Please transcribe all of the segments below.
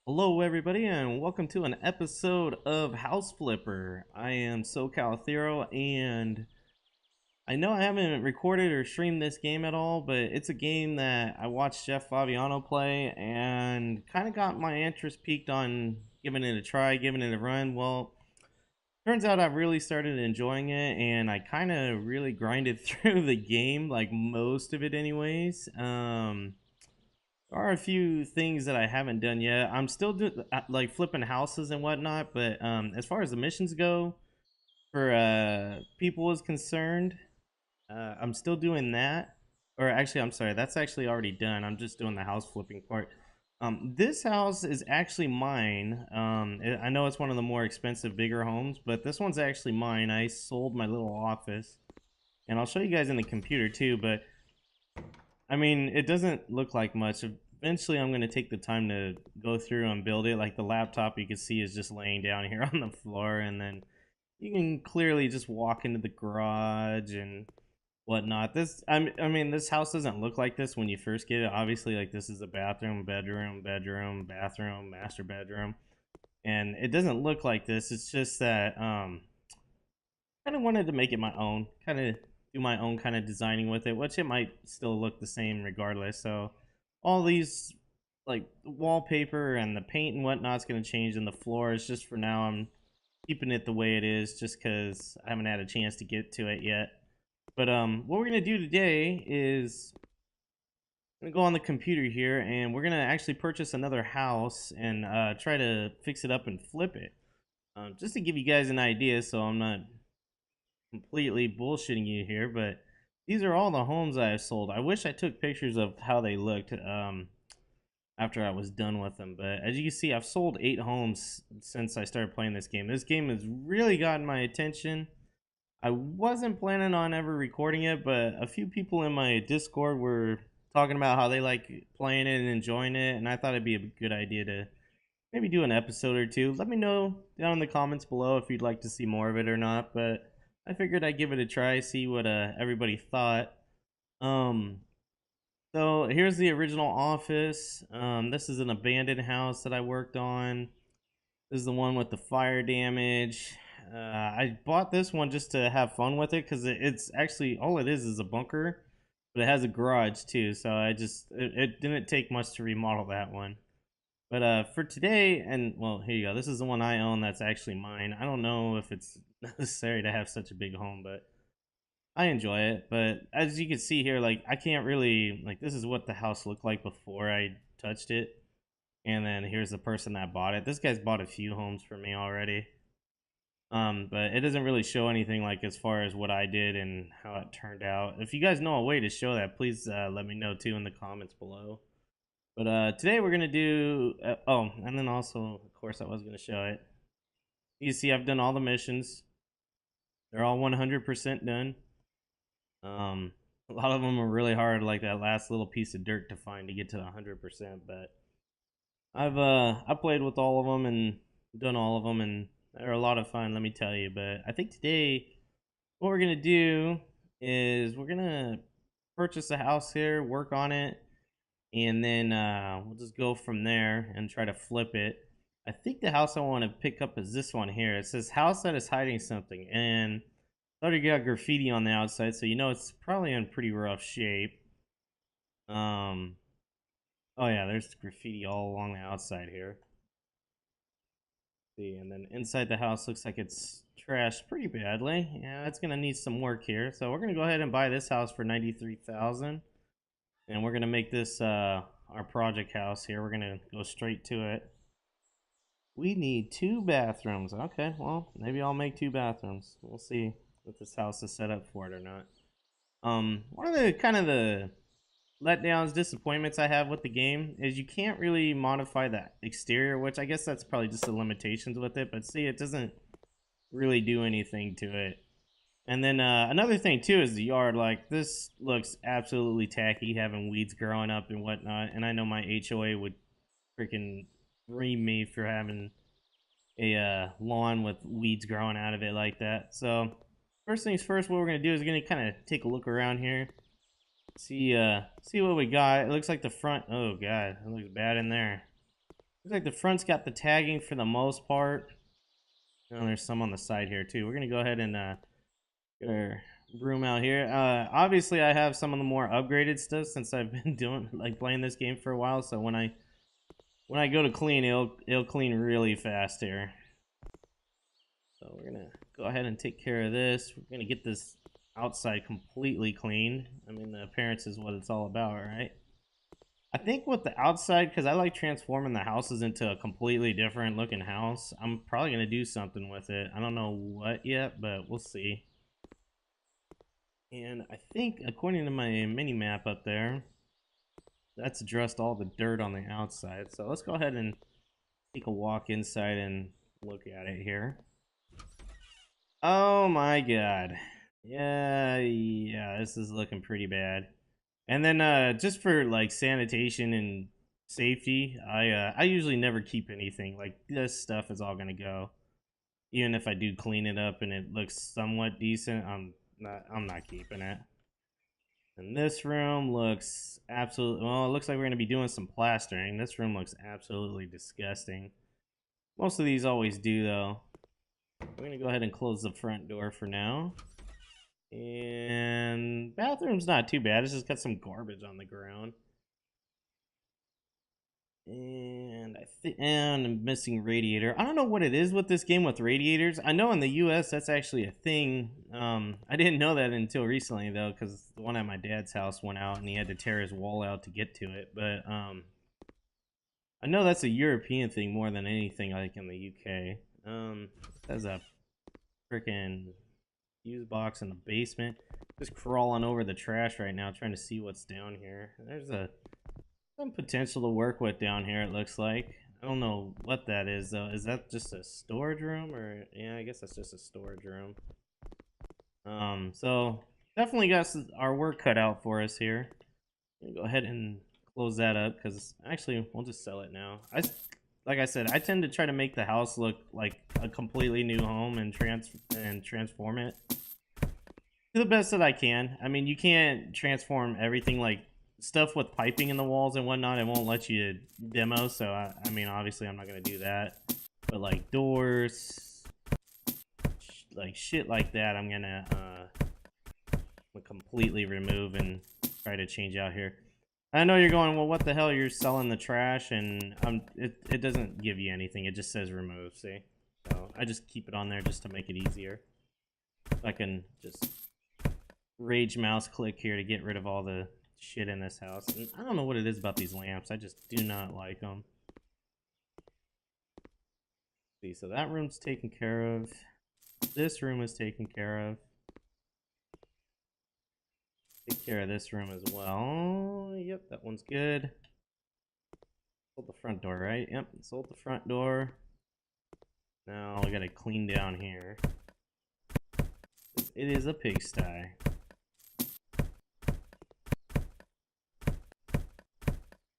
Hello, everybody, and welcome to an episode of House Flipper. I am SoCal Thero, and I know I haven't recorded or streamed this game at all, but it's a game that I watched Jeff Fabiano play and kind of got my interest peaked on giving it a try, giving it a run. Well, turns out I've really started enjoying it, and I kind of really grinded through the game, like most of it, anyways. There are a few things that I haven't done yet. I'm still doing like flipping houses and whatnot, but as far as the missions go, for people is concerned, I'm still doing that. Or actually, I'm sorry, that's actually already done. I'm just doing the house flipping part. This house is actually mine. I know it's one of the more expensive, bigger homes, but this one's actually mine. I sold my little office, and I'll show you guys in the computer too. But I mean, it doesn't look like much. Eventually, I'm going to take the time to go through and build it. Like the laptop you can see is just laying down here on the floor, and then you can clearly just walk into the garage and whatnot. I mean, this house doesn't look like this when you first get it. Obviously, like this is a bathroom, bedroom, bathroom, master bedroom, and it doesn't look like this. It's just that kind of wanted to make it my own, kind of do my own kind of designing with it, which it might still look the same regardless. So all these like wallpaper and the paint and whatnot's going to change, in the floor is just for now. I'm keeping it the way it is just because I haven't had a chance to get to it yet. But what we're gonna do today is I'm gonna go on the computer here, and we're gonna actually purchase another house and try to fix it up and flip it. Just to give you guys an idea, so I'm not completely bullshitting you here, but these are all the homes I've sold. I wish I took pictures of how they looked after I was done with them. But as you can see, I've sold 8 homes since I started playing this game. This game has really gotten my attention. I wasn't planning on ever recording it, but a few people in my Discord were talking about how they like playing it and enjoying it, and I thought it'd be a good idea to maybe do an episode or two. Let me know down in the comments below if you'd like to see more of it or not. But I figured I'd give it a try, see what everybody thought. Um, so here's the original office. This is an abandoned house that I worked on. This is the one with the fire damage. I bought this one just to have fun with it because it's actually all it is a bunker, but it has a garage too. So it didn't take much to remodel that one. But for today, and well, here you go. This is the one I own that's actually mine. I don't know if it's necessary to have such a big home, but I enjoy it. But as you can see here, like I can't really like this is what the house looked like before I touched it. And then here's the person that bought it. This guy's bought a few homes for me already. But it doesn't really show anything like as far as what I did and how it turned out. If you guys know a way to show that, please let me know too in the comments below. But today we're gonna do. Oh, and then also, of course, I was gonna show it. You see, I've done all the missions. They're all 100% done. A lot of them are really hard, like that last little piece of dirt to find to get to 100%. But I played with all of them and done all of them, and they're a lot of fun. Let me tell you. But I think today what we're gonna do is we're gonna purchase a house here, work on it, and then we'll just go from there and try to flip it. I think the house I want to pick up is this one here. It says house that is hiding something, and it's already got graffiti on the outside, so you know it's probably in pretty rough shape. Um, oh yeah, there's graffiti all along the outside here. See, and then inside the house looks like it's trashed pretty badly. Yeah, it's gonna need some work here. So we're gonna go ahead and buy this house for 93,000, and we're gonna make this our project house here. We're gonna go straight to it. We need 2 bathrooms. Okay, well maybe I'll make 2 bathrooms. We'll see if this house is set up for it or not. One of the kind of the letdowns, disappointments I have with the game is you can't really modify the exterior, which I guess that's probably just the limitations with it. But see, it doesn't really do anything to it. And then another thing too is the yard. Like this looks absolutely tacky, having weeds growing up and whatnot. And I know my HOA would freaking ream me for having a lawn with weeds growing out of it like that. So first things first, what we're gonna do is we're gonna kind of take a look around here, see what we got. It looks like the front. Oh god, it looks bad in there. Looks like the front's got the tagging for the most part. Oh, there's some on the side here too. We're gonna go ahead and get our broom out here. Obviously, I have some of the more upgraded stuff since I've been doing playing this game for a while. So when I go to clean, it'll clean really fast here. So we're gonna go ahead and take care of this. We're gonna get this outside completely cleaned. I mean, the appearance is what it's all about, right? I think with the outside, because I like transforming the houses into a completely different looking house, I'm probably going to do something with it. I don't know what yet, but we'll see. And I think, according to my mini map up there, that's addressed all the dirt on the outside. So let's go ahead and take a walk inside and look at it here. Oh my god. Yeah, this is looking pretty bad. And then just for like sanitation and safety, I usually never keep anything. Like this stuff is all gonna go. Even if I do clean it up and it looks somewhat decent, I'm not keeping it. And this room looks absolutely well, it looks like we're gonna be doing some plastering. This room looks absolutely disgusting. Most of these always do though. We're gonna go ahead and close the front door for now. And bathroom's not too bad. It's just got some garbage on the ground. And and I'm missing radiator. I don't know what it is with this game with radiators. I know in the US that's actually a thing. I didn't know that until recently though, because the one at my dad's house went out and he had to tear his wall out to get to it. But I know that's a European thing more than anything like in the UK. There's a freaking fuse box in the basement. Just crawling over the trash right now, trying to see what's down here. There's some potential to work with down here, it looks like. I don't know what that is though. Is that just a storage room, or yeah, I guess that's just a storage room. So definitely got our work cut out for us here. I'm gonna go ahead and close that up because actually we'll just sell it now. Like I said, I tend to try to make the house look like a completely new home and transform it to the best that I can. I mean, you can't transform everything, like stuff with piping in the walls and whatnot. It won't let you demo, so I mean, obviously, I'm not gonna do that. But like doors, like shit like that, I'm gonna completely remove and try to change out here. I know you're going, well, what the hell? You're selling the trash, and it doesn't give you anything. It just says remove. See, so I just keep it on there just to make it easier. I can just rage mouse click here to get rid of all the shit in this house. And I don't know what it is about these lamps. I just do not like them. See, so that room's taken care of. This room is taken care of. Take care of this room as well. Yep, that one's good. Sold the front door, right? Yep, sold the front door. Now we gotta clean down here. It is a pigsty.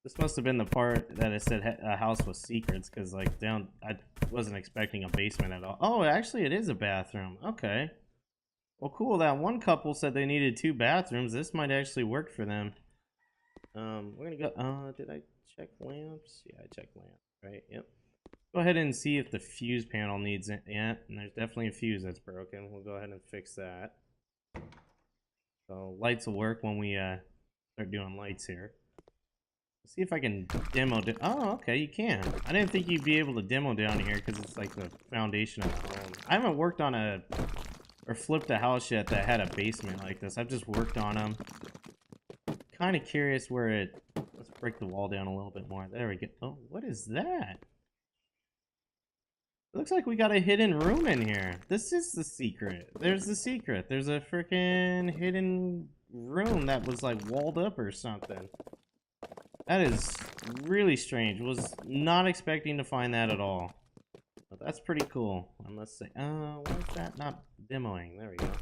This must have been the part that it said a house with secrets, because like I wasn't expecting a basement at all. Oh, actually it is a bathroom. Okay. Well, cool. That one couple said they needed 2 bathrooms. This might actually work for them. We're gonna go. Did I check lamps? Yeah, I checked lamps. Right. Yep. Go ahead and see if the fuse panel needs it. Yeah, and there's definitely a fuse that's broken. We'll go ahead and fix that. So lights will work when we start doing lights here. Let's see if I can demo. Oh, okay, you can. I didn't think you'd be able to demo down here because it's like the foundation of the home. I haven't worked on or flipped a house yet that had a basement like this. I've just worked on them. Kind of curious where it... Let's break the wall down a little bit more. There we go. Oh, what is that? It looks like we got a hidden room in here. This is the secret. There's the secret. There's a freaking hidden room that was like walled up or something. That is really strange. Was not expecting to find that at all. But that's pretty cool. And let's see. Why is that not demoing? There we go.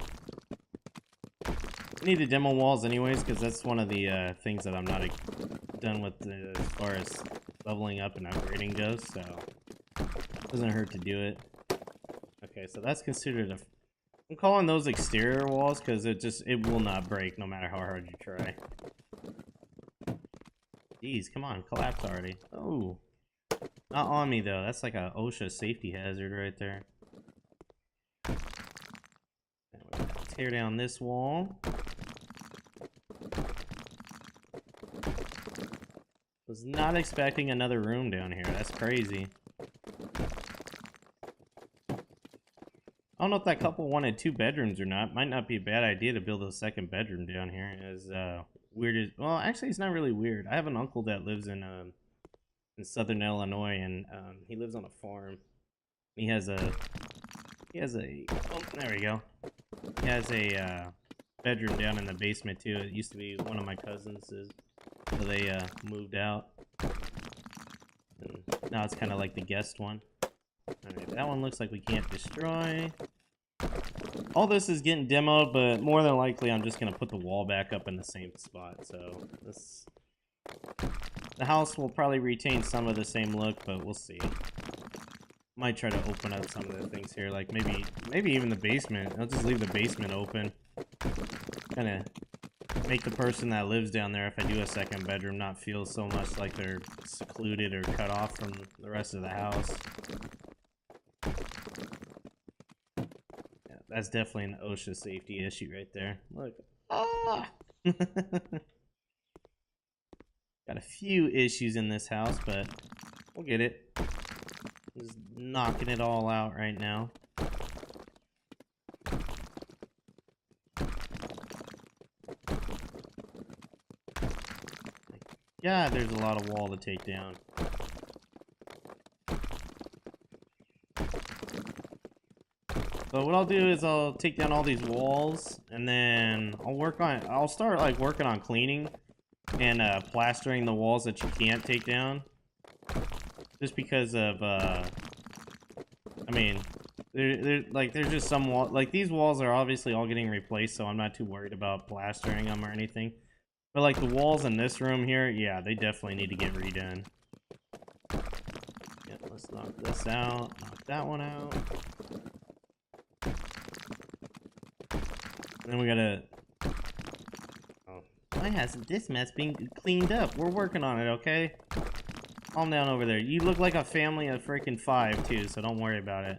I need to demo walls anyways, because that's one of the things that I'm not done with as far as leveling up and upgrading goes, so it doesn't hurt to do it. Okay, so that's considered a... I'm calling those exterior walls because it will not break no matter how hard you try. Jeez, come on, collapse already. Oh. Not on me though. That's like a OSHA safety hazard right there. Tear down this wall. Was not expecting another room down here. That's crazy. I don't know if that couple wanted 2 bedrooms or not. Might not be a bad idea to build a second bedroom down here. As weird as, well, actually, it's not really weird. I have an uncle that lives in southern Illinois, and he lives on a farm. He has a oh, there we go. He has a bedroom down in the basement too. It used to be one of my cousins', so they moved out. And now it's kind of like the guest one. Alright, that one looks like we can't destroy. All this is getting demoed, but more than likely I'm just gonna put the wall back up in the same spot. So the house will probably retain some of the same look, but we'll see. Might try to open up some of the things here, like maybe even the basement. I'll just leave the basement open. Kind of make the person that lives down there, if I do a second bedroom, not feel so much like they're secluded or cut off from the rest of the house. Yeah, that's definitely an OSHA safety issue right there. Look. Ah! Got a few issues in this house, but we'll get it. Just knocking it all out right now. Yeah, there's a lot of wall to take down. So what I'll do is I'll take down all these walls, and then I'll start like working on cleaning and plastering the walls that you can't take down. Just because of I mean, there's just some wall, like these walls are obviously all getting replaced, so I'm not too worried about plastering them or anything. But like the walls in this room here, yeah, they definitely need to get redone. Yeah, let's knock this out, knock that one out. And then we gotta, oh, why hasn't this mess been cleaned up? We're working on it, okay? Calm down over there. You look like a family of freaking 5 too, so don't worry about it.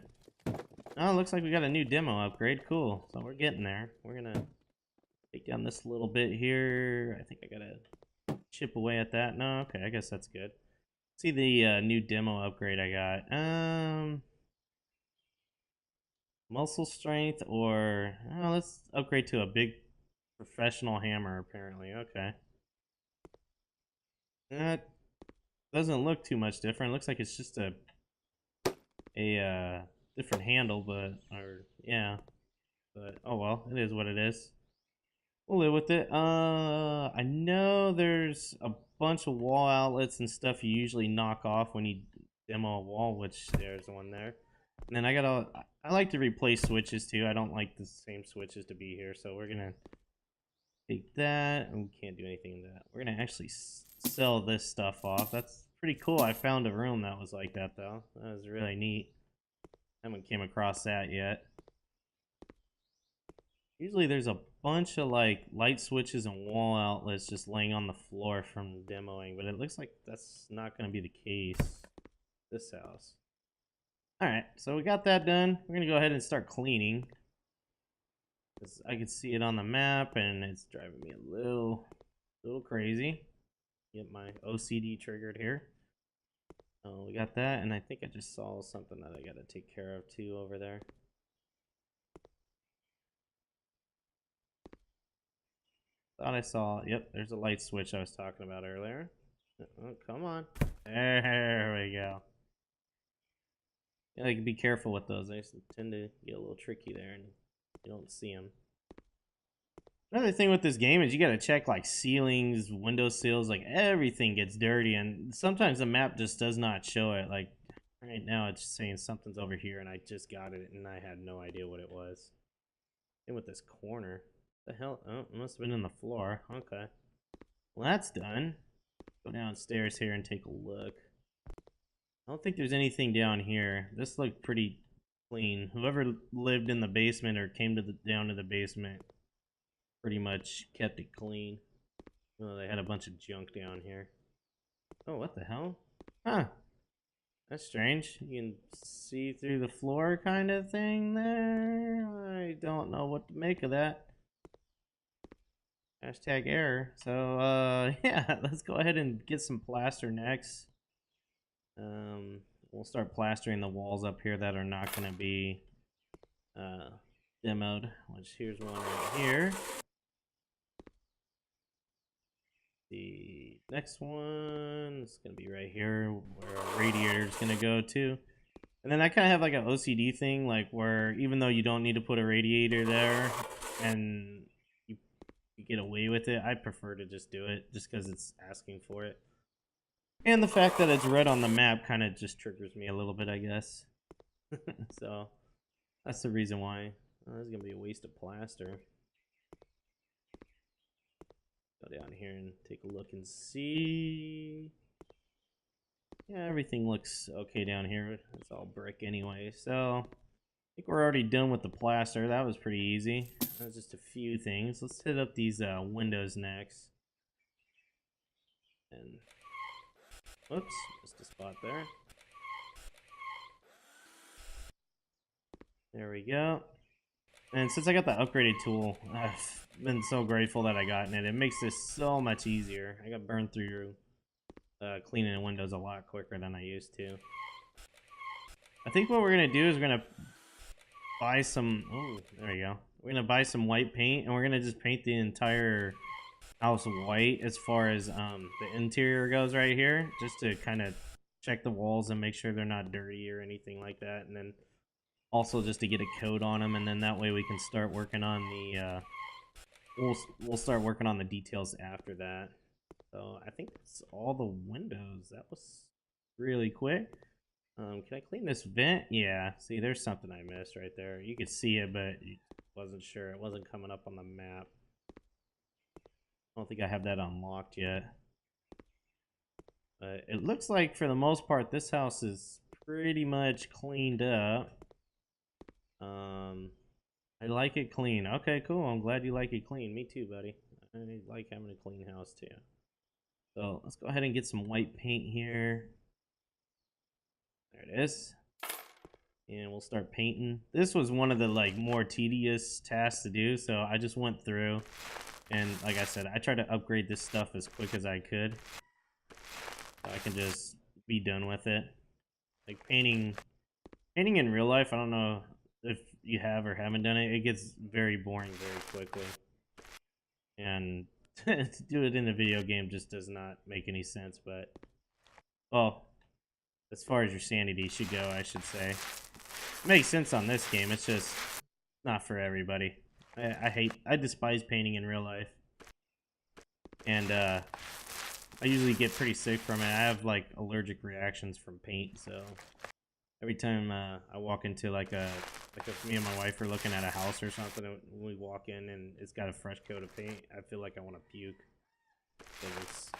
Oh, it looks like we got a new demo upgrade. Cool. So we're getting there. We're gonna take down this little bit here. I think I gotta chip away at that. No, okay, I guess that's good. See the new demo upgrade I got. Muscle strength, or oh, let's upgrade to a big professional hammer. Apparently, okay. That doesn't look too much different. It looks like it's just a different handle, but yeah. But oh well, it is what it is. We'll live with it. I know there's a bunch of wall outlets and stuff you usually knock off when you demo a wall, which there's one there. And then I like to replace switches too. I don't like the same switches to be here, so we're gonna take that, and we can't do anything with that. We're gonna actually sell this stuff off. That's pretty cool. I found a room that was like that though. That was really neat. I haven't came across that yet. Usually there's a bunch of like light switches and wall outlets just laying on the floor from demoing, but it looks like that's not going to be the case this house. Alright, so we got that done. We're going to go ahead and start cleaning. I can see it on the map and it's driving me a little crazy. Get my OCD triggered here. Oh, we got that, and I think I just saw something that I got to take care of too over there. Thought I saw, yep, there's a light switch I was talking about earlier. Oh, come on. There we go. Yeah, you can be careful with those. They tend to get a little tricky there and you don't see them. Another thing with this game is you gotta check like ceilings, window sills, like everything gets dirty, and sometimes the map just does not show it. Like right now it's saying something's over here and I just got it and I had no idea what it was. Same with this corner. The hell? Oh, it must have been in the floor. Okay. Well, that's done. Go downstairs here and take a look. I don't think there's anything down here. This looked pretty clean. Whoever lived in the basement or came to down to the basement pretty much kept it clean. Oh, they had a bunch of junk down here. Oh, what the hell? Huh. That's strange. You can see through the floor kind of thing there. I don't know what to make of that. Hashtag error. So, yeah, let's go ahead and get some plaster next. Um, we'll start plastering the walls up here that are not going to be demoed, which here's one right here. The next one is going to be right here where our radiator is going to go to. And then I kind of have like an OCD thing, like where even though you don't need to put a radiator there and you get away with it, I prefer to just do it just because it's asking for it. And the fact that it's red on the map kind of just triggers me a little bit, I guess. So that's the reason why. Oh, this is going to be a waste of plaster. Go down here and take a look and see. Yeah, everything looks okay down here. It's all brick anyway. So I think we're already done with the plaster. That was pretty easy. That was just a few things. Let's hit up these windows next. And whoops, missed a spot there. There we go. And since I got the upgraded tool, I've been so grateful that I gotten it. It makes this so much easier. I got burned through cleaning the windows a lot quicker than I used to. I think what we're going to do is we're going to buy some... Oh, there you go. We're going to buy some white paint, and we're going to just paint the entire house white as far as the interior goes right here, just to kind of check the walls and make sure they're not dirty or anything like that. And then also just to get a coat on them, and then that way we can start working on the... We'll start working on the details after that. So I think that's all the windows. That was really quick. Can I clean this vent? Yeah. See, there's something I missed right there. You could see it, but wasn't sure. It wasn't coming up on the map. I don't think I have that unlocked yet. But it looks like for the most part, this house is pretty much cleaned up. I like it clean. Okay, cool. I'm glad you like it clean. Me too, buddy. I like having a clean house too. So let's go ahead and get some white paint here. There it is. And we'll start painting. This was one of the like more tedious tasks to do, so I just went through and like I said, I tried to upgrade this stuff as quick as I could. So I can just be done with it. Like painting in real life, I don't know if you have or haven't done it, it gets very boring very quickly. And to do it in a video game just does not make any sense, but well, as far as your sanity should go, I should say. It makes sense on this game, it's just not for everybody. I despise painting in real life. And I usually get pretty sick from it. I have like allergic reactions from paint, so every time I walk into like if me and my wife are looking at a house or something, when we walk in and it's got a fresh coat of paint, I feel like I want to puke. Because it's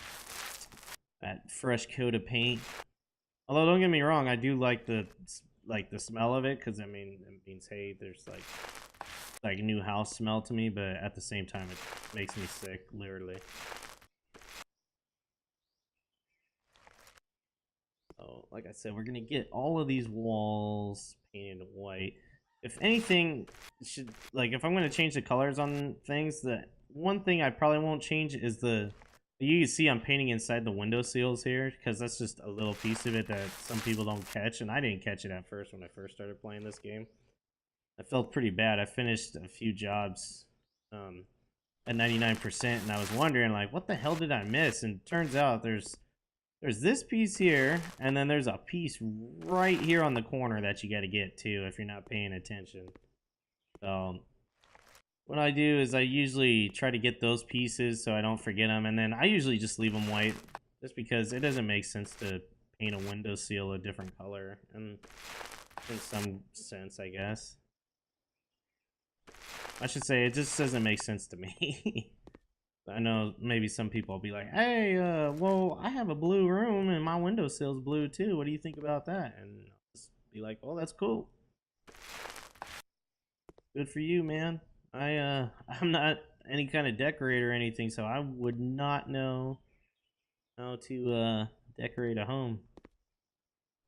that fresh coat of paint. Although don't get me wrong, I do like the smell of it, because I mean it means hey, there's like new house smell to me, but at the same time it makes me sick, literally. So like I said, we're gonna get all of these walls painted white. If anything, should like if I'm gonna change the colors on things, the one thing I probably won't change is you can see I'm painting inside the window seals here, because that's just a little piece of it that some people don't catch, and I didn't catch it at first when I first started playing this game. I felt pretty bad. I finished a few jobs at 99%, and I was wondering like, what the hell did I miss? And turns out there's this piece here, and then there's a piece right here on the corner that you got to get to if you're not paying attention. So what I do is I usually try to get those pieces so I don't forget them, and then I usually just leave them white, just because it doesn't make sense to paint a window seal a different color, and in some sense, I guess. I should say, it just doesn't make sense to me. I know maybe some people will be like, hey, well, I have a blue room and my windowsill's blue too. What do you think about that? And I'll just be like, well, that's cool. Good for you, man. I'm not any kind of decorator or anything, so I would not know how to decorate a home.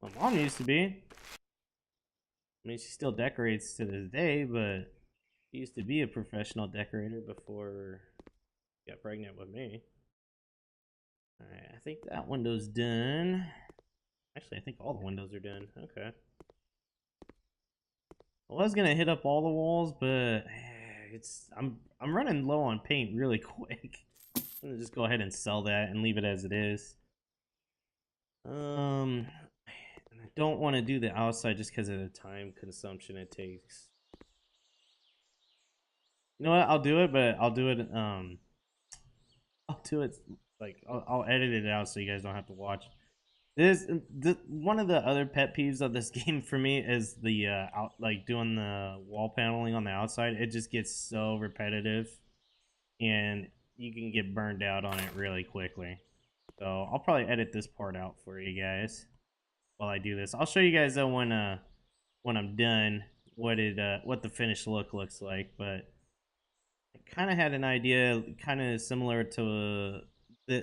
My mom used to be. I mean, she still decorates to this day, but she used to be a professional decorator before she got pregnant with me. Alright, I think that window's done. Actually, I think all the windows are done. Okay. I was gonna hit up all the walls, but I'm running low on paint really quick. I'm gonna just go ahead and sell that and leave it as it is. And I don't want to do the outside just because of the time consumption it takes. You know what? I'll do it, but I'll do it. I'll do it like I'll edit it out so you guys don't have to watch. One of the other pet peeves of this game for me is the like doing the wall paneling on the outside. It just gets so repetitive, and you can get burned out on it really quickly. So I'll probably edit this part out for you guys while I do this. I'll show you guys though when I'm done what the finished look looks like. But I kind of had an idea, kind of similar to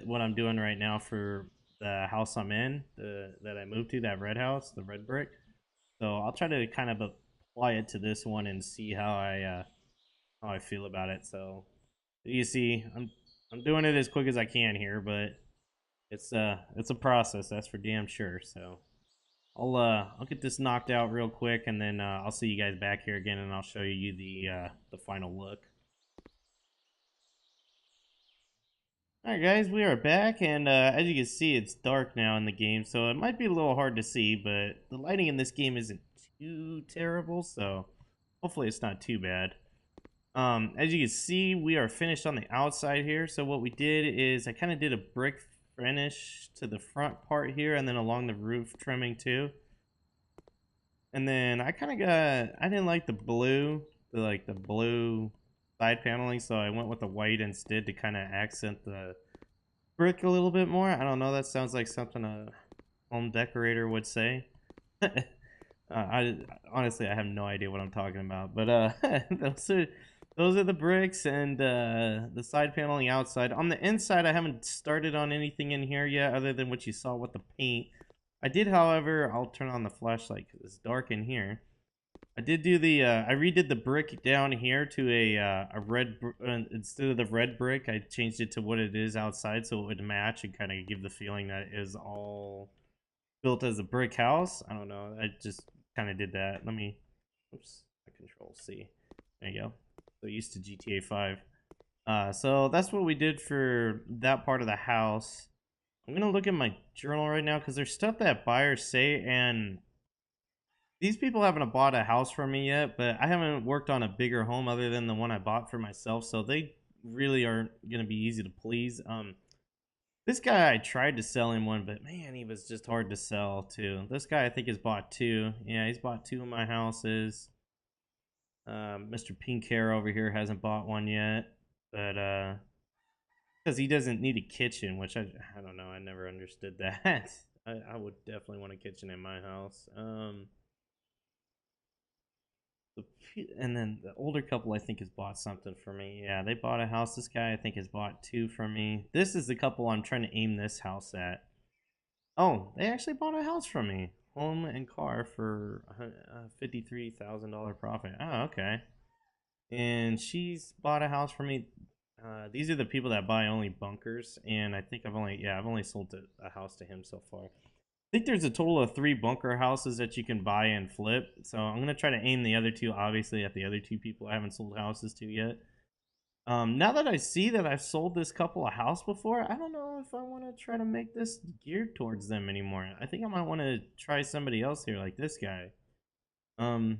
what I'm doing right now for the house I'm in, that I moved to, that red house, the red brick. So I'll try to kind of apply it to this one and see how I feel about it. So you see, I'm doing it as quick as I can here, but it's a process, that's for damn sure. So I'll get this knocked out real quick, and then I'll see you guys back here again, and I'll show you the final look. Alright guys, we are back, and as you can see, it's dark now in the game, so it might be a little hard to see, but the lighting in this game isn't too terrible, so hopefully it's not too bad. As you can see, we are finished on the outside here, so what we did is I kind of did a brick finish to the front part here, and then along the roof trimming too. And then I didn't like the blue, the blue side paneling, so I went with the white instead to kind of accent the brick a little bit more. I don't know, that sounds like something a home decorator would say. I honestly, I have no idea what I'm talking about, but those are the bricks and the side paneling outside. On the inside, I haven't started on anything in here yet, other than what you saw with the paint. I did, however, I'll turn on the flashlight because it's dark in here. I did do I redid the brick down here to a red, instead of the red brick, I changed it to what it is outside so it would match and kind of give the feeling that it is all built as a brick house. I don't know, I just kind of did that. Let me, oops, Control C. There you go. So used to GTA 5. So that's what we did for that part of the house. I'm gonna look at my journal right now because there's stuff that buyers say, and these people haven't bought a house from me yet, but I haven't worked on a bigger home other than the one I bought for myself, so they really aren't gonna be easy to please. This guy, I tried to sell him one, but man, he was just hard to sell too. This guy, I think, has bought two. Yeah, he's bought two of my houses. Mr. Pink Hair over here hasn't bought one yet, but because he doesn't need a kitchen, which I don't know, I never understood that. I would definitely want a kitchen in my house. And then the older couple, I think, has bought something for me. Yeah, they bought a house. This guy, I think, has bought two from me. This is the couple I'm trying to aim this house at. Oh, they actually bought a house from me. Home and car for $53,000 profit. Oh, okay. And she's bought a house for me. These are the people that buy only bunkers, and I think I've only sold a house to him so far. I think there's a total of 3 bunker houses that you can buy and flip. So I'm gonna try to aim the other two, obviously, at the other two people I haven't sold houses to yet. Now that I see that I've sold this couple a house before, I don't know if I want to try to make this geared towards them anymore. I think I might want to try somebody else here, like this guy. I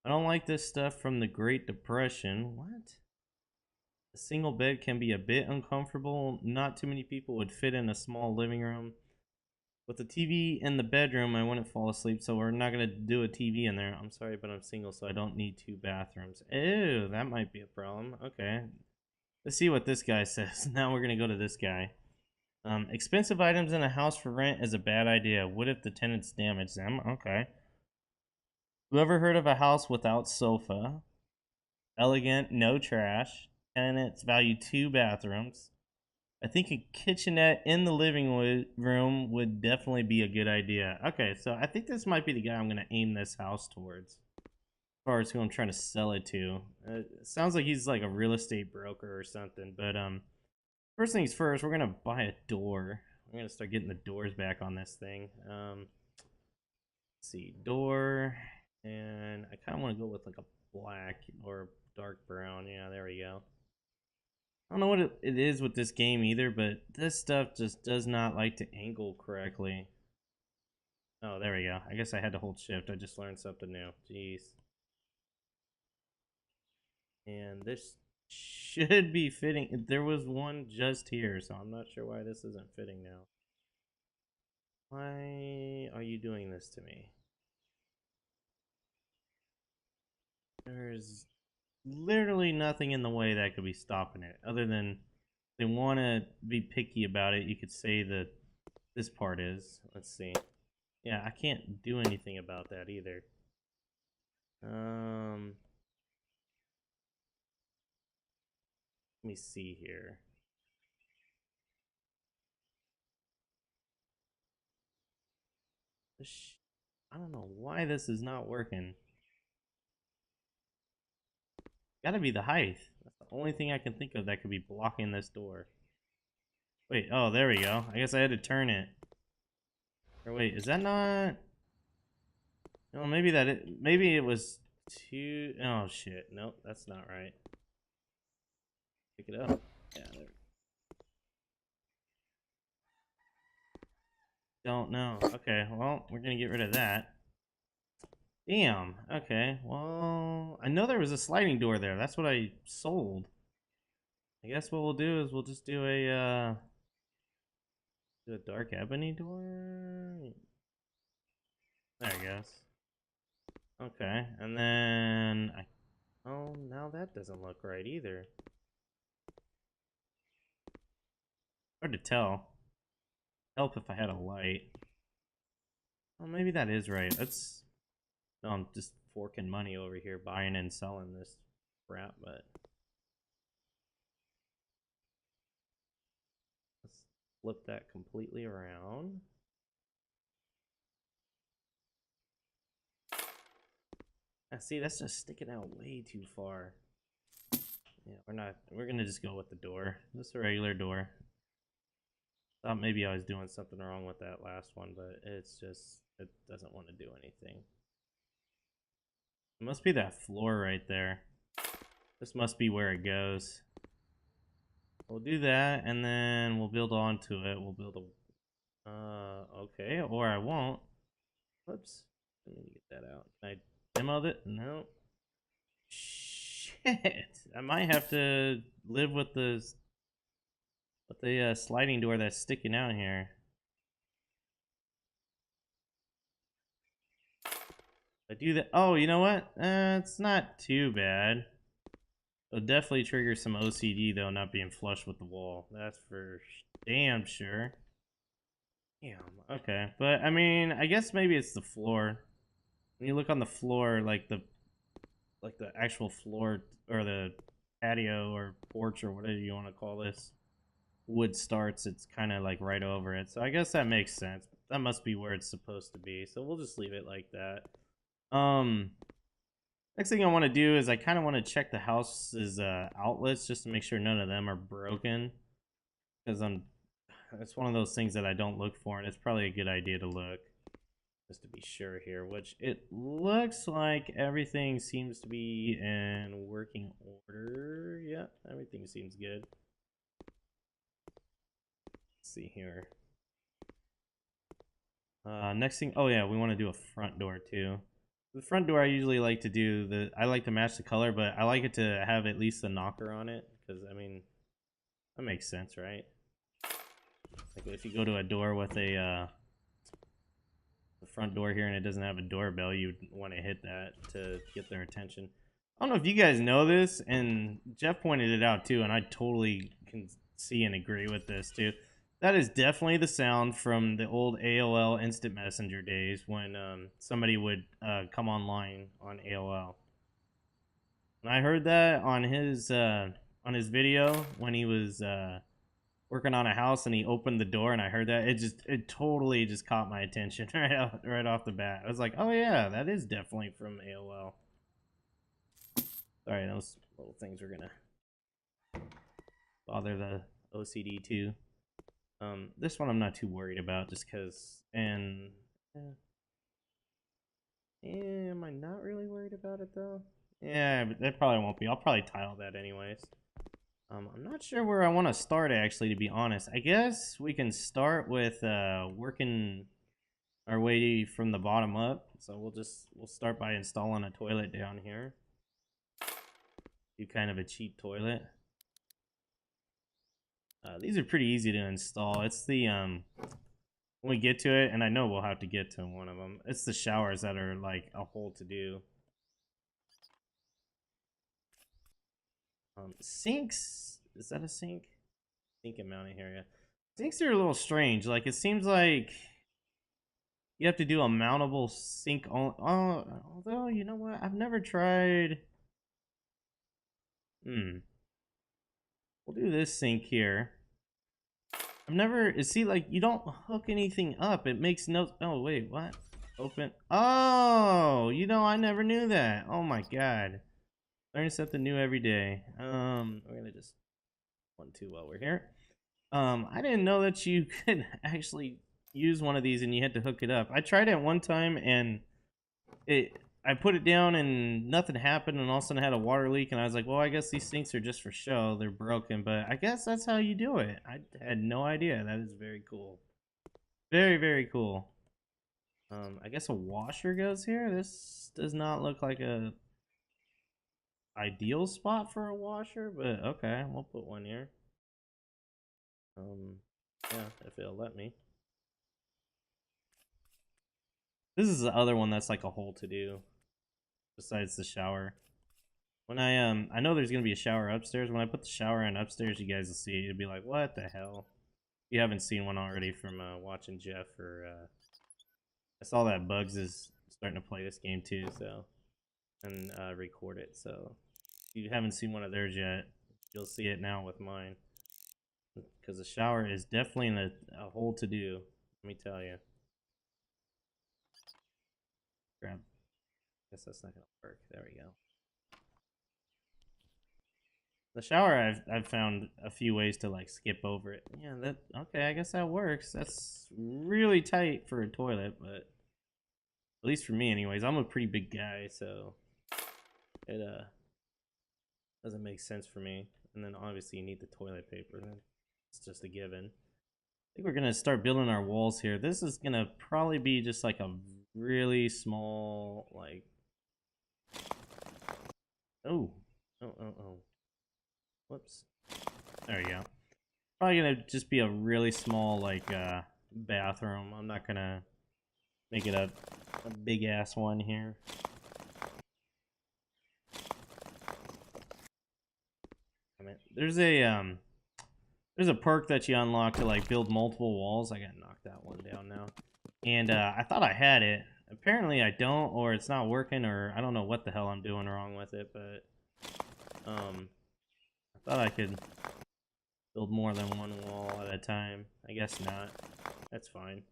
don't like this stuff from the Great Depression. What? A single bed can be a bit uncomfortable. Not too many people would fit in a small living room. With the TV in the bedroom, I wouldn't fall asleep, so we're not going to do a TV in there. I'm sorry, but I'm single, so I don't need 2 bathrooms. Ew, that might be a problem. Okay. Let's see what this guy says. Now we're going to go to this guy. Expensive items in a house for rent is a bad idea. What if the tenants damage them? Okay. Who ever heard of a house without sofa? Elegant, no trash. Tenants value 2 bathrooms. I think a kitchenette in the living room would definitely be a good idea. Okay, so I think this might be the guy I'm going to aim this house towards. As far as who I'm trying to sell it to. It sounds like he's like a real estate broker or something. But first things first, we're going to buy a door. We're going to start getting the doors back on this thing. Let's see, door. And I kind of want to go with like a black or dark brown. Yeah, there we go. I don't know what it is with this game either, but this stuff just does not like to angle correctly. Oh, there we go. I guess I had to hold shift. I just learned something new. Jeez. And this should be fitting. There was one just here, so I'm not sure why this isn't fitting now. Why are you doing this to me? There's literally nothing in the way that could be stopping it, other than they want to be picky about it. You could say that this part is. Let's see. Yeah, I can't do anything about that either. Let me see here. I don't know why this is not working. Gotta be the height. That's the only thing I can think of that could be blocking this door. Wait, oh, there we go. I guess I had to turn it. Or wait, is that not? No, maybe maybe it was too. Oh shit! Nope, that's not right. Pick it up. Yeah. There. Don't know. Okay, well, we're gonna get rid of that. Damn. Okay. Well, I know there was a sliding door there. That's what I sold. I guess what we'll do is we'll just do a dark ebony door. There it goes. Okay, and then oh, now that doesn't look right either. Hard to tell. Help if I had a light. Well, maybe that is right. That's no, I'm just forking money over here, buying and selling this crap, but let's flip that completely around. See, that's just sticking out way too far. Yeah, we're gonna just go with the door. Just a regular door. Thought maybe I was doing something wrong with that last one, but it's just, it doesn't want to do anything. It must be that floor right there. This must be where it goes. We'll do that, and then we'll build onto it. We'll build a... okay, or I won't. Whoops. Let me get that out. Can I demo it? No. Shit. I might have to live with the sliding door that's sticking out here. I do that. Oh, you know what? It's not too bad. It'll definitely trigger some OCD though, not being flush with the wall. That's for damn sure. Damn. Okay, but I mean, I guess maybe it's the floor. When you look on the floor, like the actual floor or the patio or porch or whatever you want to call this, wood starts. It's kind of like right over it. So I guess that makes sense. That must be where it's supposed to be. So we'll just leave it like that. Next thing I want to do is I kind of want to check the house's outlets just to make sure none of them are broken. Because it's one of those things that I don't look for, and it's probably a good idea to look just to be sure here. Which it looks like everything seems to be in working order. Yeah, everything seems good. Let's see here. Next thing, oh yeah, we want to do a front door too. The front door I usually like to do I like to match the color, but I like it to have at least a knocker on it because I mean that makes sense, right? Like if you go to a door with the front door here and it doesn't have a doorbell, you'd want to hit that to get their attention. I don't know if you guys know this, and Jeff pointed it out too, and I totally can see and agree with this too. That is definitely the sound from the old AOL Instant Messenger days when somebody would come online on AOL. And I heard that on his video when he was working on a house and he opened the door and I heard that, it totally just caught my attention right off the bat. I was like, oh yeah, that is definitely from AOL. Sorry, those little things are gonna bother the OCD too. This one I'm not too worried about just because, and am I not really worried about it though? Yeah, but that probably won't be. I'll probably tile that anyways. I'm not sure where I want to start actually, to be honest. I guess we can start with working our way from the bottom up. So we'll start by installing a toilet down here. Do kind of a cheap toilet. These are pretty easy to install. It's the when we get to it, and I know we'll have to get to one of them. It's the showers that are like a whole to do. Sinks, is that a sink? Sink amount here, yeah. Sinks are a little strange. Like it seems like you have to do a mountable sink. Although you know what, I've never tried. We'll do this sink here. I've never see like you don't hook anything up. It makes no. Oh wait, what? Open. Oh, I never knew that. Oh my god, learning something new every day. We're gonna just 1-2 while we're here. I didn't know that you could actually use one of these and you had to hook it up. I tried it one time and I put it down and nothing happened, and all of a sudden I had a water leak, and I was like, well, I guess these sinks are just for show. They're broken, but I guess that's how you do it. I had no idea. That is very cool. Very, very cool. I guess a washer goes here. This does not look like a ideal spot for a washer, but okay, we'll put one here. Yeah, if it'll let me. This is the other one that's like a whole to do, besides the shower. When I know there's gonna be a shower upstairs. When I put the shower in upstairs, you guys will see. You'll be like, "What the hell?" If you haven't seen one already from watching Jeff, or I saw that Bugs is starting to play this game too, so and record it. So if you haven't seen one of theirs yet, you'll see it now with mine. Because the shower is definitely in a hole to do. Let me tell you. Grab. Guess that's not gonna work. There we go. The shower, I've found a few ways to like skip over it. Yeah, that okay. I guess that works. That's really tight for a toilet, but at least for me, anyways. I'm a pretty big guy, so it doesn't make sense for me. And then obviously you need the toilet paper. It's just a given. I think we're gonna start building our walls here. This is gonna probably be just like a really small like. Oh. Whoops. There we go. Probably gonna just be a really small like bathroom. I'm not gonna make it a big ass one here. I mean, there's a perk that you unlock to like build multiple walls. I gotta knock that one down now. And I thought I had it. Apparently I don't, or it's not working, or I don't know what the hell I'm doing wrong with it, but I thought I could build more than one wall at a time. I guess not. That's fine.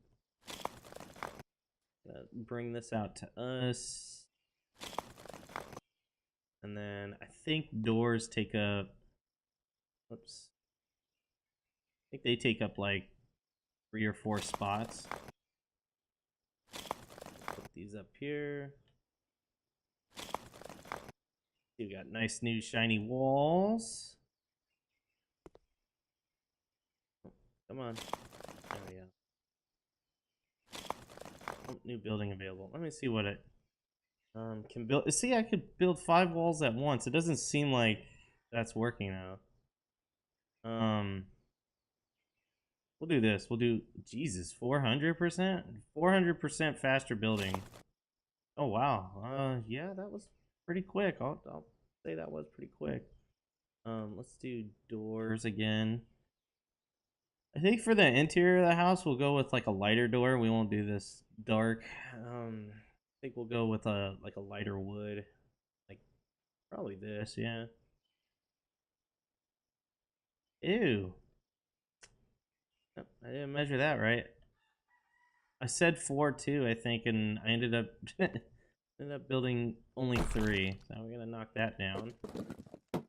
Bring this out to us. And then I think doors take up... Oops. I think they take up like 3 or 4 spots. Put these up here. You got nice new shiny walls. Come on. There we go. Oh, new building available. Let me see what it can build. See, I could build 5 walls at once. It doesn't seem like that's working now. We'll do this. We'll do, Jesus, 400%? 400% faster building. Oh, wow. Yeah, that was pretty quick. I'll say that was pretty quick. Let's do doors again. I think for the interior of the house, we'll go with like a lighter door. We won't do this dark. I think we'll go with a lighter wood, like probably this. Yeah. Ew. I didn't measure that right. I said 4 too, I think, and I ended up building only 3. So we're gonna knock that down. I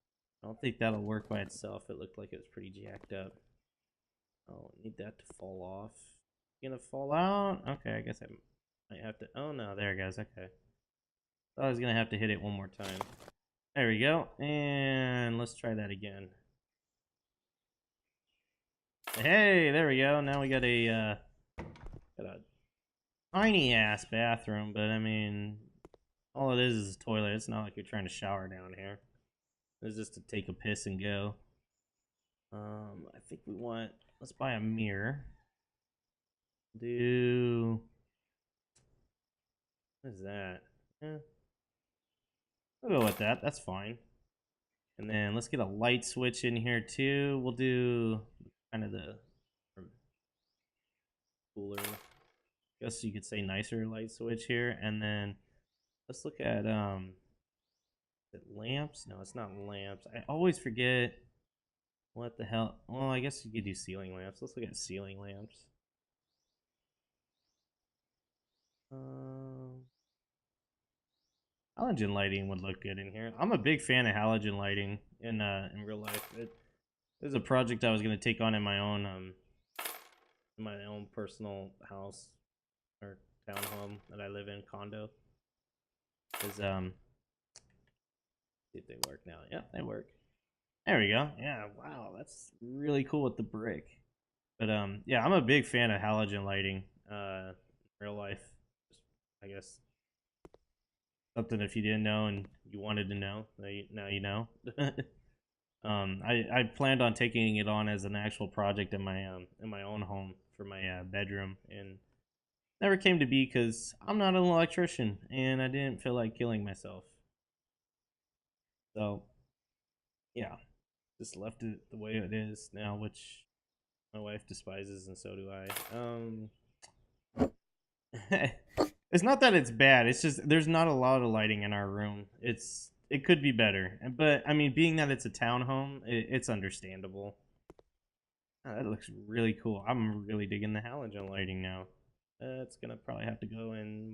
don't think that'll work by itself. It looked like it was pretty jacked up. Oh, need that to fall off. Gonna fall out? Okay, I guess I might have to. Oh no, there it goes. Okay. Thought I was gonna have to hit it one more time. There we go. And let's try that again. Hey, there we go. Now we got a tiny ass bathroom, but I mean, all it is a toilet. It's not like you're trying to shower down here. It's just to take a piss and go. I think we want. Let's buy a mirror. Do. What is that? Yeah. We'll go with that. That's fine. And then let's get a light switch in here too. We'll do kind of the cooler, I guess you could say nicer light switch here. And then let's look at is it lamps? No, it's not lamps. I always forget what the hell. Well, I guess you could do ceiling lamps. Let's look at ceiling lamps. Halogen lighting would look good in here. I'm a big fan of halogen lighting in real life. It is a project I was gonna take on in my own personal house or townhome that I live in, condo. Is see if they work now. Yeah, they work. There we go. Yeah, wow, that's really cool with the brick. But yeah, I'm a big fan of halogen lighting in real life. Just, I guess something if you didn't know and you wanted to know, now you know. I planned on taking it on as an actual project in my own home for my bedroom, and never came to be because I'm not an electrician and I didn't feel like killing myself. So yeah, just left it the way it is now, which my wife despises and so do I. It's not that it's bad. It's just there's not a lot of lighting in our room. It could be better, but I mean, being that it's a townhome, it's understandable. Oh, that looks really cool. I'm really digging the halogen lighting now. It's gonna probably have to go in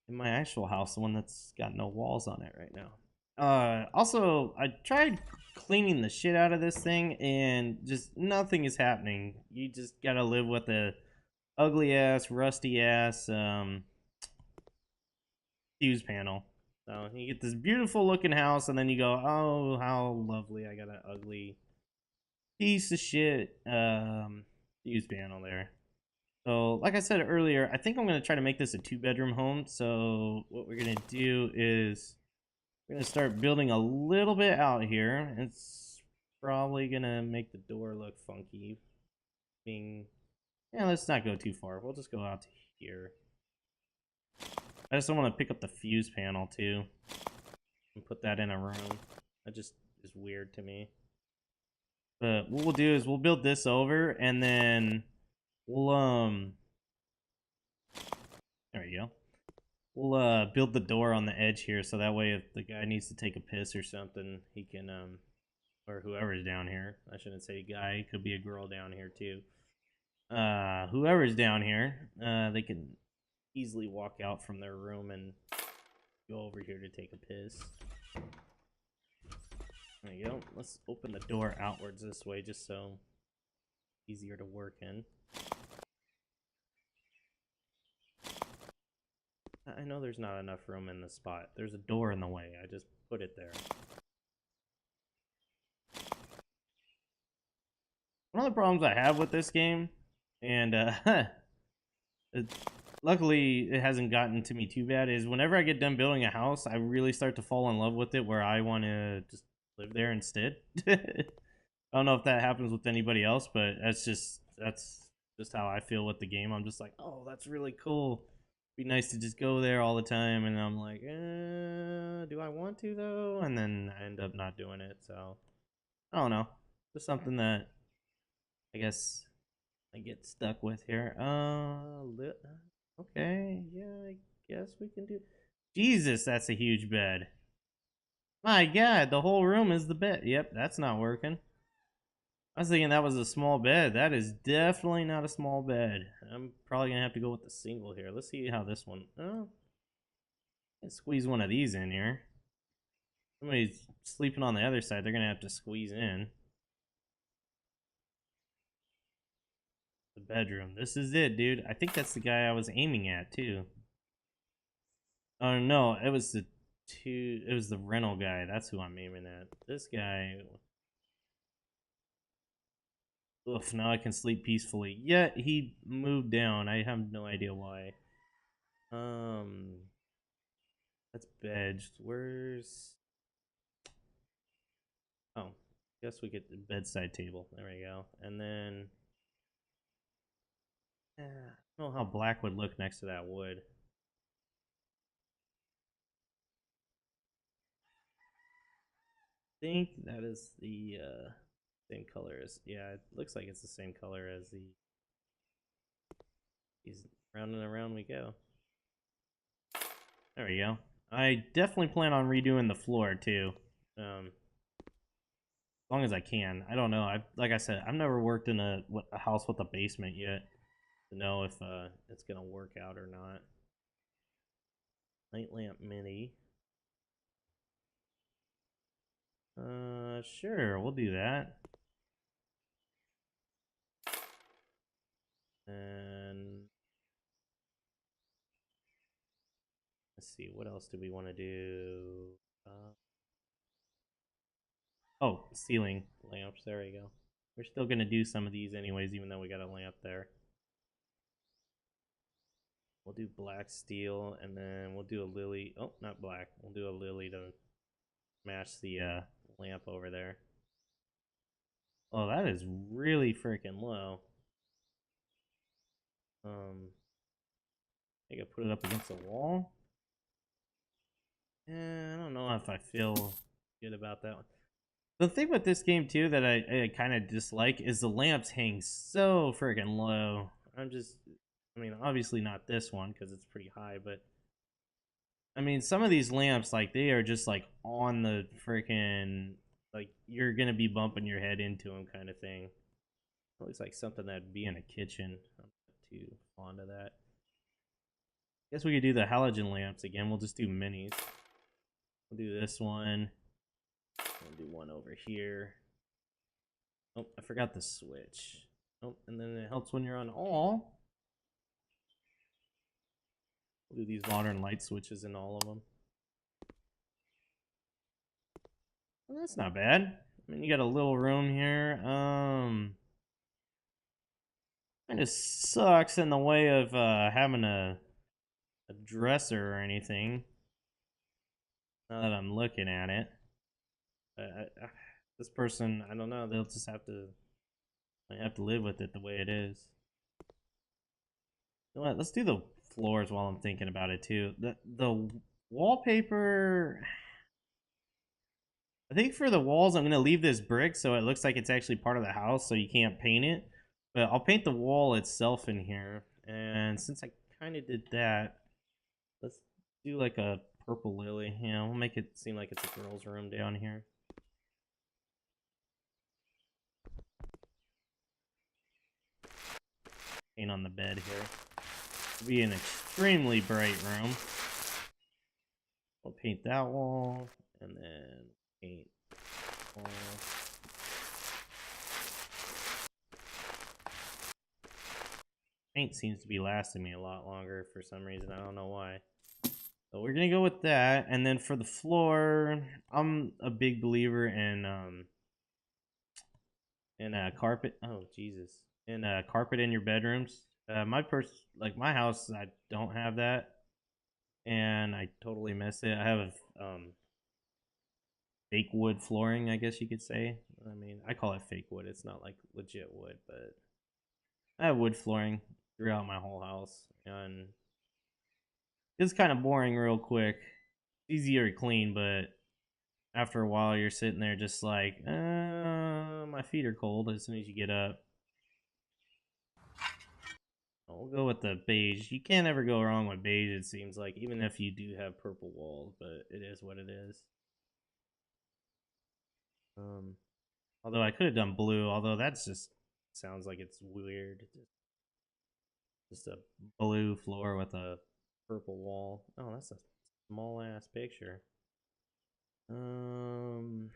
my actual house, the one that's got no walls on it right now. Also, I tried cleaning the shit out of this thing, and just nothing is happening. You just gotta live with the ugly ass, rusty ass fuse panel. So you get this beautiful looking house, and then you go, oh, how lovely! I got an ugly piece of shit fuse panel there. So, like I said earlier, I think I'm gonna try to make this a 2-bedroom home. So what we're gonna do is we're gonna start building a little bit out here. It's probably gonna make the door look funky. Being, yeah, let's not go too far. We'll just go out to here. I just don't want to pick up the fuse panel too and put that in a room. That just is weird to me. But what we'll do is we'll build this over, and then we'll there we go. We'll build the door on the edge here, so that way if the guy needs to take a piss or something, he can or whoever's down here. I shouldn't say guy, it could be a girl down here too. Whoever's down here, they can easily walk out from their room and go over here to take a piss. There you go. Let's open the door outwards this way just so easier to work in. I know there's not enough room in the spot. There's a door in the way. I just put it there. One of the problems I have with this game, and luckily it hasn't gotten to me too bad, is whenever I get done building a house, I really start to fall in love with it where I want to just live there instead. I don't know if that happens with anybody else, but that's just how I feel with the game. I'm just like, oh, that's really cool. Be nice to just go there all the time, and I'm like, do I want to though? And then I end up not doing it. So I don't know. Just something that I guess I get stuck with here. Okay, yeah, I guess we can do. Jesus, that's a huge bed. My God, the whole room is the bed. Yep, that's not working. I was thinking that was a small bed. That is definitely not a small bed. I'm probably gonna have to go with the single here. Let's see how this one. Oh, let's squeeze one of these in here. Somebody's sleeping on the other side. They're gonna have to squeeze in the bedroom. This is it, dude. I think that's the guy I was aiming at too. Oh no, it was the two. It was the rental guy. That's who I'm aiming at. This guy. Oof, now I can sleep peacefully. Yet he moved down. I have no idea why. Um, that's bed. Where's? Oh, guess we get the bedside table. There we go. And then, I don't know how black would look next to that wood. I think that is the same color as. Yeah, it looks like it's the same color as the. He's round and around we go. There we go. I definitely plan on redoing the floor too. As long as I can. I don't know. I like I said, I've never worked in a house with a basement yet to know if it's gonna work out or not. Night lamp mini. Sure, we'll do that. And let's see, what else do we want to do? Oh, ceiling lamps. There we go. We're still gonna do some of these anyways, even though we got a lamp there. We'll do black steel, and then we'll do a lily. Oh, not black. We'll do a lily to match the lamp over there. Oh, that is really freaking low. I think I put it up against the wall. I don't know if I feel good about that one. The thing with this game too that I kind of dislike is the lamps hang so freaking low. I mean, obviously not this one because it's pretty high, but I mean, some of these lamps, like, they are just like on the freaking, like, you're gonna be bumping your head into them kind of thing. It looks like something that'd be in a kitchen. I'm not too fond of that. Guess we could do the halogen lamps again. We'll just do minis. We'll do this one. We'll do one over here. Oh, I forgot the switch. Oh, and then it helps when you're on all. We'll do these modern light switches in all of them. Well, that's not bad. I mean, you got a little room here. Kind of sucks in the way of having a dresser or anything. Now that I'm looking at it, this person, I don't know. They'll just have to live with it the way it is. You know what? Let's do the floors while I'm thinking about it too. The wallpaper. I think for the walls, I'm gonna leave this brick so it looks like it's actually part of the house, so you can't paint it. But I'll paint the wall itself in here. And since I kind of did that, let's do like a purple lily. Yeah, we'll make it seem like it's a girl's room down here. Paint on the bed here. It'll be an extremely bright room. We'll paint that wall, and then paint wall. Paint seems to be lasting me a lot longer for some reason. I don't know why. So we're gonna go with that, and then for the floor, I'm a big believer in carpet. Oh Jesus, in carpet in your bedrooms. My house, I don't have that, and I totally miss it. I have fake wood flooring, I guess you could say. I mean, I call it fake wood. It's not like legit wood, but I have wood flooring throughout my whole house, and it's kind of boring real quick. It's easier to clean, but after a while, you're sitting there just like, my feet are cold as soon as you get up. We'll go with the beige. You can't ever go wrong with beige, it seems like, even if you do have purple walls, but it is what it is. Although I could have done blue, although that's just sounds like it's weird. Just a blue floor with a purple wall. Oh, that's a small ass picture. Um,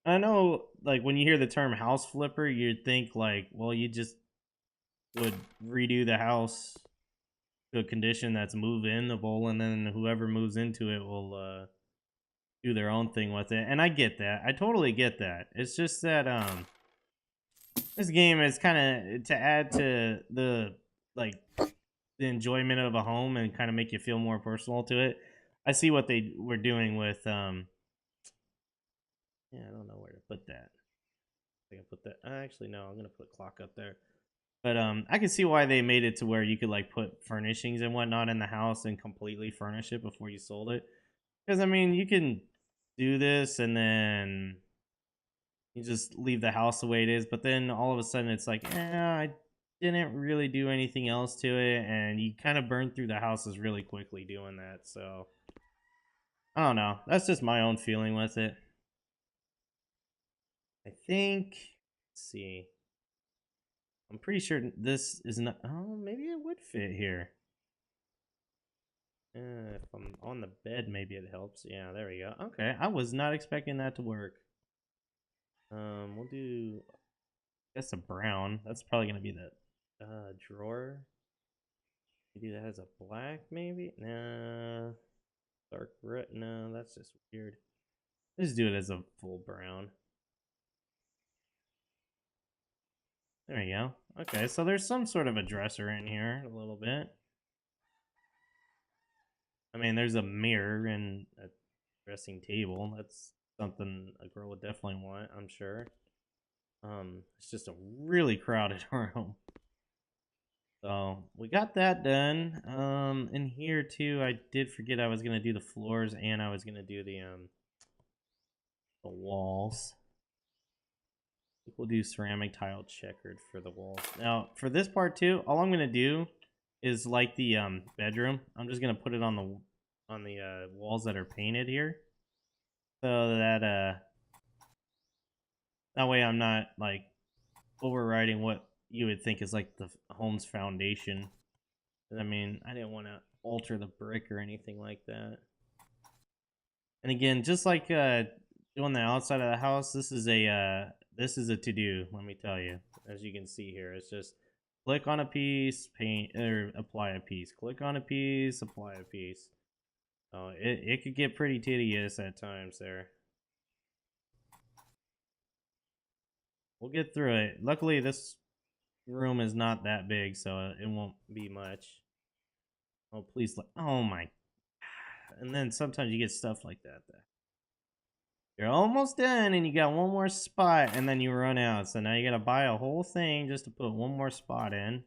I know, like when you hear the term house flipper, you'd think like, well, you just would redo the house to a condition that's move inable, and then whoever moves into it will do their own thing with it. And I get that. I totally get that. It's just that this game is kind of to add to the like the enjoyment of a home and kind of make you feel more personal to it. I see what they were doing with yeah, I don't know where to put that. I can put that. Actually, no, I'm gonna put a clock up there. But I can see why they made it to where you could like put furnishings and whatnot in the house and completely furnish it before you sold it. Because I mean, you can do this and then you just leave the house the way it is. But then all of a sudden, it's like, I didn't really do anything else to it, and you kind of burn through the houses really quickly doing that. So I don't know. That's just my own feeling with it. I think. Let's see. I'm pretty sure this is not. Oh, maybe it would fit here. If I'm on the bed, maybe it helps. Yeah, there we go. Okay, I was not expecting that to work. We'll do. I guess a brown. That's probably gonna be the drawer. Maybe that has a black, maybe. Nah, dark red. No, that's just weird. Let's do it as a full brown. There we go. Okay, so there's some sort of a dresser in here, a little bit. I mean, there's a mirror and a dressing table. That's something a girl would definitely want, I'm sure. It's just a really crowded room. So we got that done. In here too, I did forget I was gonna do the floors and I was gonna do the walls. I think we'll do ceramic tile checkered for the walls. Now for this part too, all I'm gonna do is like the bedroom. I'm just gonna put it on the walls that are painted here, so that that way I'm not like overriding what you would think is like the home's foundation. I mean, I didn't want to alter the brick or anything like that. And again, just like doing the outside of the house, this is a to do. Let me tell you, as you can see here, it's just click on a piece, paint or apply a piece. Click on a piece, apply a piece. Oh, it could get pretty tedious at times there. We'll get through it. Luckily, this room is not that big, so it won't be much. Oh, please. Oh, my. And then sometimes you get stuff like that. You're almost done, and you got one more spot, and then you run out. So now you got to buy a whole thing just to put one more spot in.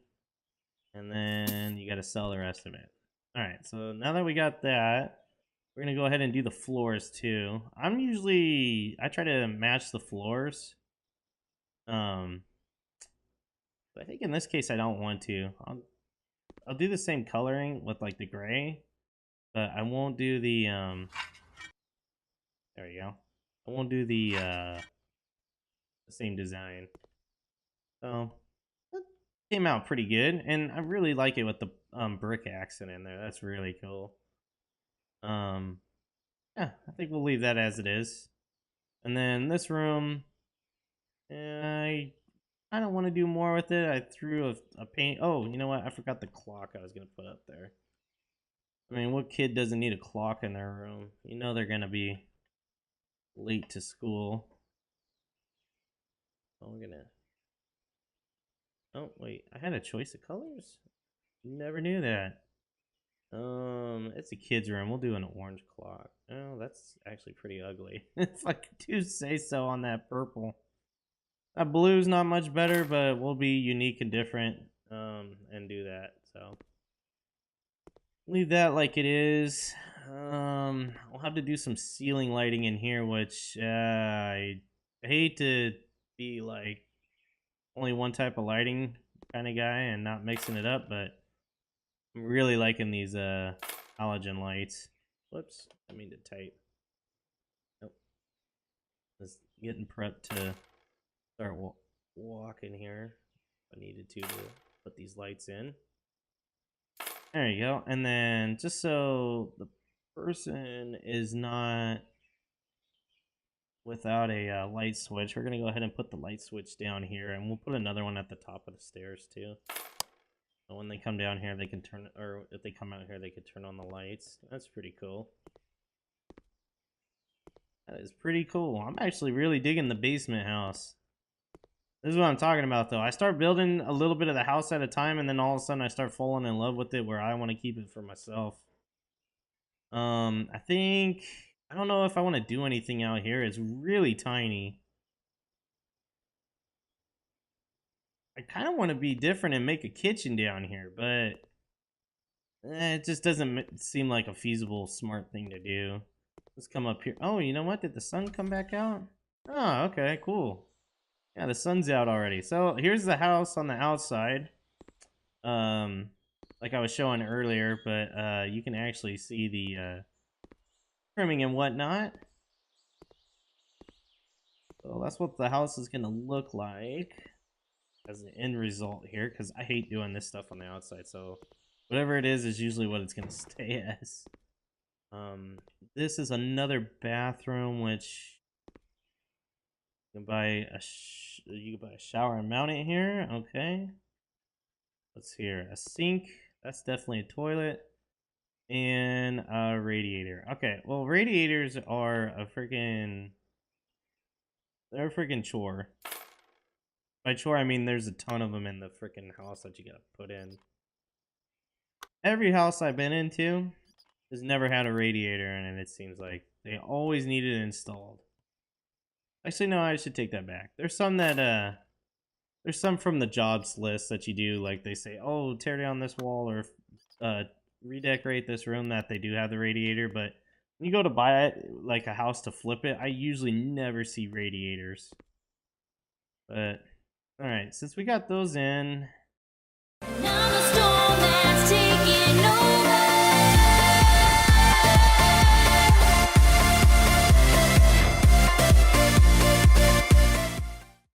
And then you got to sell the rest of it. All right, so now that we got that, we're going to go ahead and do the floors, too. I try to match the floors. But I think in this case I don't want to. I'll do the same coloring with like the gray, but I won't do the there we go. I won't do the same design. So that came out pretty good, and I really like it with the brick accent in there. That's really cool. Um, yeah, I think we'll leave that as it is. And then this room, I kind of want to do more with it. I threw a paint. Oh, you know what? I forgot the clock I was gonna put up there. I mean, what kid doesn't need a clock in their room? You know they're gonna be late to school. Oh, we're gonna. Oh wait, I had a choice of colors. Never knew that. It's a kid's room. We'll do an orange clock. Oh, that's actually pretty ugly. If I do say so on that purple. That blue's not much better, but we'll be unique and different. And do that. So leave that like it is. We'll have to do some ceiling lighting in here, which I hate to be like only one type of lighting kind of guy and not mixing it up, but I'm really liking these halogen lights. Whoops, I mean to type. Nope. Just getting prepped to start walking here. I needed to put these lights in. There you go. And then just so the person is not without a light switch, we're going to go ahead and put the light switch down here, and we'll put another one at the top of the stairs too. So when they come down here, they can turn, or if they come out here, they can turn on the lights. That's pretty cool. That is pretty cool. I'm actually really digging the basement house. This is what I'm talking about, though. I start building a little bit of the house at a time, and then all of a sudden I start falling in love with it where I want to keep it for myself. I think... I don't know if I want to do anything out here. It's really tiny. I kind of want to be different and make a kitchen down here, but... it just doesn't seem like a feasible, smart thing to do. Let's come up here. Oh, you know what? Did the sun come back out? Oh, okay, cool. Yeah, the sun's out already. So here's the house on the outside. Like I was showing earlier, but you can actually see the trimming and whatnot. So that's what the house is gonna look like as an end result here, because I hate doing this stuff on the outside. So whatever it is usually what it's gonna stay as. This is another bathroom, which you can buy a shower and mount it here. Okay. What's here? A sink. That's definitely a toilet. And a radiator. Okay, well, radiators are a freaking... they're a freaking chore. By chore, I mean there's a ton of them in the freaking house that you gotta put in. Every house I've been into has never had a radiator in it, it seems like. They always need it installed. Actually, no, I should take that back. There's some that, there's some from the jobs list that you do, like they say, oh, tear down this wall or redecorate this room, that they do have the radiator, but when you go to buy it, like a house to flip it, I usually never see radiators. But, alright, since we got those in... now the storm that's taking over.